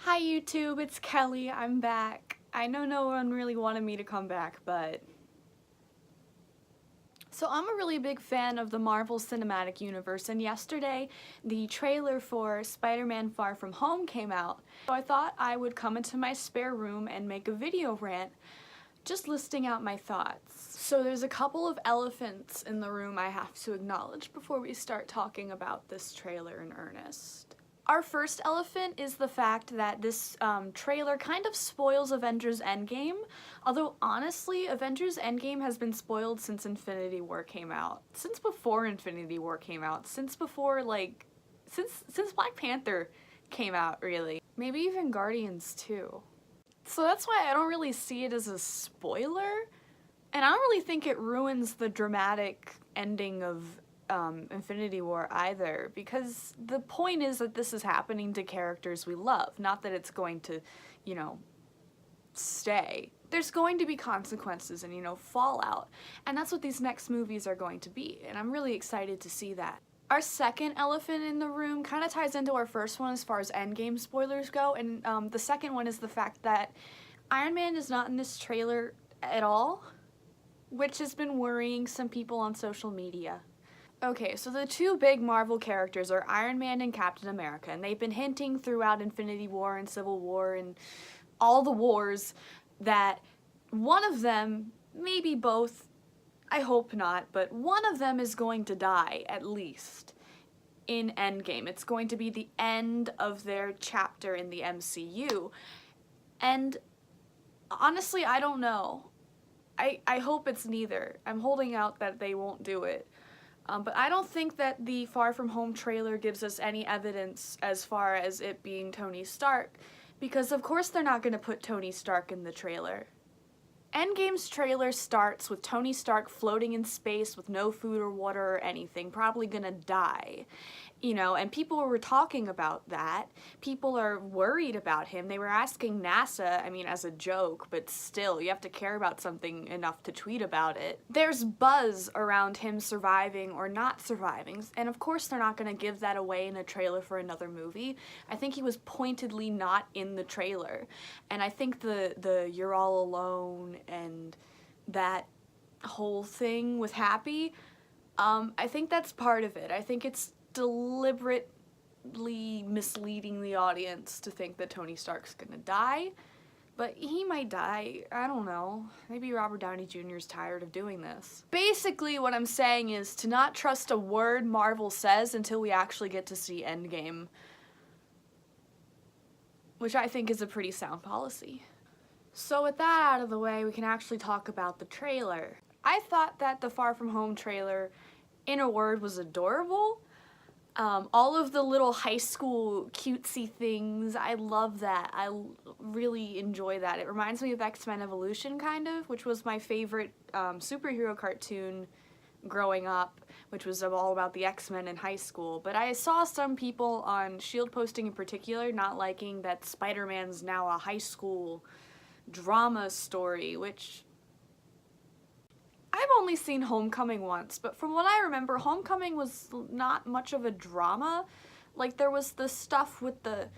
Hi YouTube, it's Kelly. I'm back. I know no one really wanted me to come back, but... So I'm a really big fan of the Marvel Cinematic Universe, and yesterday the trailer for Spider-Man Far From Home came out. So I thought I would come into my spare room and make a video rant, just listing out my thoughts. So there's a couple of elephants in the room I have to acknowledge before we start talking about this trailer in earnest. Our first elephant is the fact that this trailer kind of spoils Avengers Endgame, although honestly, Avengers Endgame has been spoiled since Infinity War came out. Since before Infinity War came out. Since before, like, since Black Panther came out, really. Maybe even Guardians too. So that's why I don't really see it as a spoiler, and I don't really think it ruins the dramatic ending of Infinity War either, because the point is that this is happening to characters we love, not that it's going to, you know, stay. There's going to be consequences and, you know, fallout, and that's what these next movies are going to be, and I'm really excited to see that. Our second elephant in the room kind of ties into our first one as far as Endgame spoilers go, and the second one is the fact that Iron Man is not in this trailer at all, which has been worrying some people on social media. Okay, so the two big Marvel characters are Iron Man and Captain America, and they've been hinting throughout Infinity War and Civil War and all the wars that one of them, maybe both, I hope not, but one of them is going to die, at least, in Endgame. It's going to be the end of their chapter in the MCU, and honestly, I don't know. I hope it's neither. I'm holding out that they won't do it. But I don't think that the Far From Home trailer gives us any evidence as far as it being Tony Stark, because of course they're not going to put Tony Stark in the trailer. Endgame's trailer starts with Tony Stark floating in space with no food or water or anything, probably gonna die. You know, and people were talking about that. People are worried about him. They were asking NASA, I mean, as a joke, but still, you have to care about something enough to tweet about it. There's buzz around him surviving or not surviving, and of course they're not gonna give that away in a trailer for another movie. I think he was pointedly not in the trailer, and I think the You're All Alone and that whole thing with Happy, I think that's part of it. I think it's deliberately misleading the audience to think that Tony Stark's gonna die, but he might die. I don't know. Maybe Robert Downey Jr. is tired of doing this. Basically, what I'm saying is to not trust a word Marvel says until we actually get to see Endgame, which I think is a pretty sound policy. So with that out of the way, we can actually talk about the trailer. I thought that the Far From Home trailer, in a word, was adorable. All of the little high school cutesy things, I love that. I really enjoy that. It reminds me of X-Men Evolution, kind of, which was my favorite superhero cartoon growing up, which was all about the X-Men in high school. But I saw some people on S.H.I.E.L.D. posting in particular not liking that Spider-Man's now a high school drama story, which I've only seen Homecoming once, but from what I remember, Homecoming was not much of a drama. Like, there was the stuff with the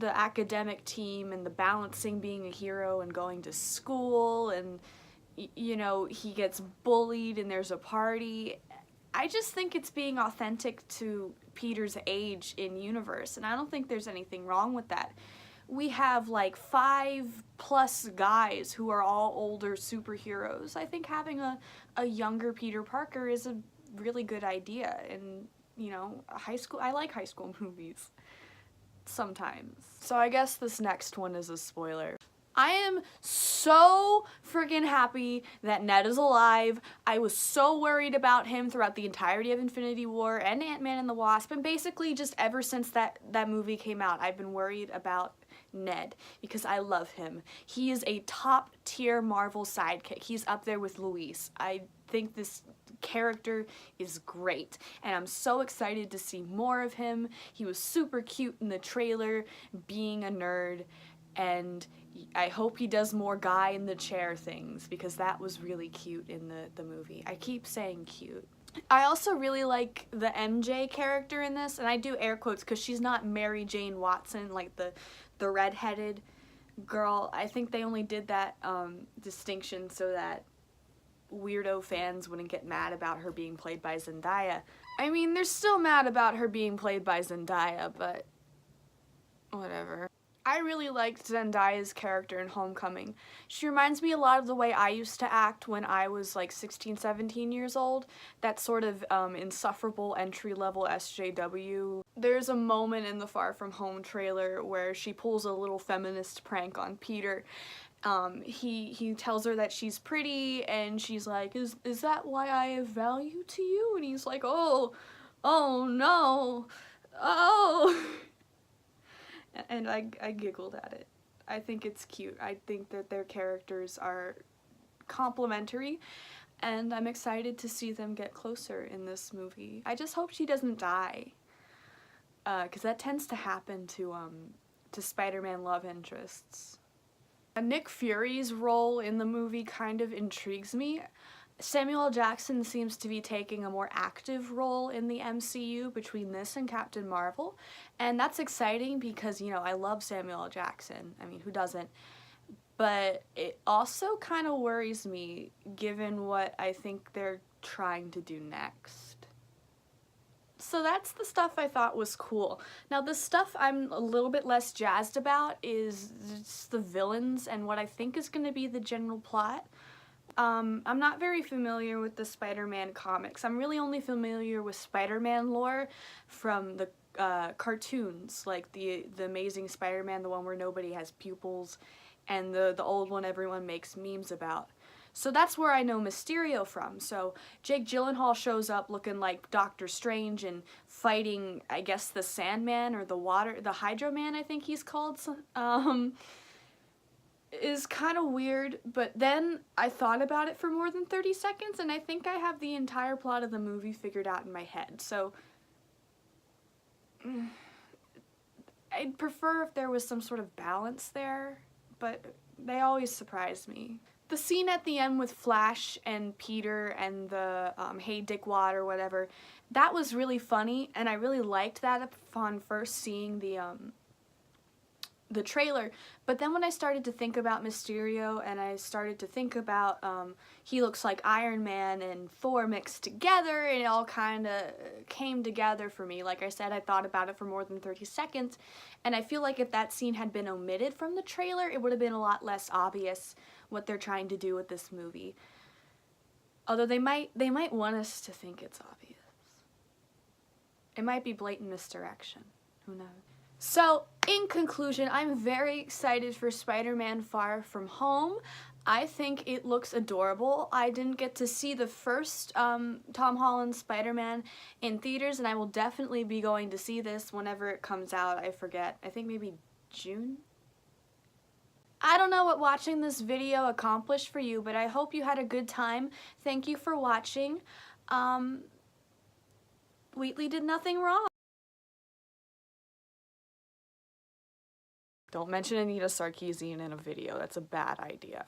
academic team and the balancing being a hero and going to school, and you know, he gets bullied and there's a party. I just think it's being authentic to Peter's age in universe, and I don't think there's anything wrong with that. We have like 5+ guys who are all older superheroes. I think having a younger Peter Parker is a really good idea, and you know, I like high school movies sometimes. So I guess this next one is a spoiler. I am so friggin' happy that Ned is alive. I was so worried about him throughout the entirety of Infinity War and Ant-Man and the Wasp, and basically just ever since that movie came out, I've been worried about Ned, because I love him. He is a top tier Marvel sidekick. He's up there with Luis. I think this character is great, and I'm so excited to see more of him. He was super cute in the trailer, being a nerd, and I hope he does more guy in the chair things, because that was really cute in the movie. I keep saying cute. I also really like the MJ character in this, and I do air quotes because she's not Mary Jane Watson, like the redheaded girl. I think they only did that distinction so that weirdo fans wouldn't get mad about her being played by Zendaya. I mean, they're still mad about her being played by Zendaya, but whatever. I really liked Zendaya's character in Homecoming. She reminds me a lot of the way I used to act when I was like 16, 17 years old. That sort of insufferable entry-level SJW. There's a moment in the Far From Home trailer where she pulls a little feminist prank on Peter. He tells her that she's pretty, and she's like, is that why I have value to you? And he's like, oh no, oh. And I giggled at it. I think it's cute. I think that their characters are complementary, and I'm excited to see them get closer in this movie. I just hope she doesn't die, because that tends to happen to Spider-Man love interests. Nick Fury's role in the movie kind of intrigues me. Samuel L. Jackson seems to be taking a more active role in the MCU between this and Captain Marvel, and that's exciting because, you know, I love Samuel L. Jackson. I mean, who doesn't? But it also kind of worries me given what I think they're trying to do next. So that's the stuff I thought was cool. Now the stuff I'm a little bit less jazzed about is just the villains and what I think is going to be the general plot. I'm not very familiar with the Spider-Man comics. I'm really only familiar with Spider-Man lore from the cartoons, like the Amazing Spider-Man, the one where nobody has pupils, and the old one everyone makes memes about. So that's where I know Mysterio from. So Jake Gyllenhaal shows up looking like Doctor Strange and fighting, I guess, the Sandman or the Hydro Man, I think he's called. Is kind of weird, but then I thought about it for more than 30 seconds, and I think I have the entire plot of the movie figured out in my head. So I'd prefer if there was some sort of balance there, but they always surprise me. The scene at the end with Flash and Peter and the Hey Dickwad or whatever, that was really funny, and I really liked that upon first seeing the trailer. But then when I started to think about Mysterio and I started to think about he looks like Iron Man and Thor mixed together, it all kind of came together for me. Like I said, I thought about it for more than 30 seconds, and I feel like if that scene had been omitted from the trailer, it would have been a lot less obvious what they're trying to do with this movie. Although they might want us to think it's obvious. It might be blatant misdirection. Who knows? So, in conclusion, I'm very excited for Spider-Man Far From Home. I think it looks adorable. I didn't get to see the first Tom Holland Spider-Man in theaters, and I will definitely be going to see this whenever it comes out. I forget. I think maybe June? I don't know what watching this video accomplished for you, but I hope you had a good time. Thank you for watching. Wheatley did nothing wrong. Don't mention Anita Sarkeesian in a video. That's a bad idea.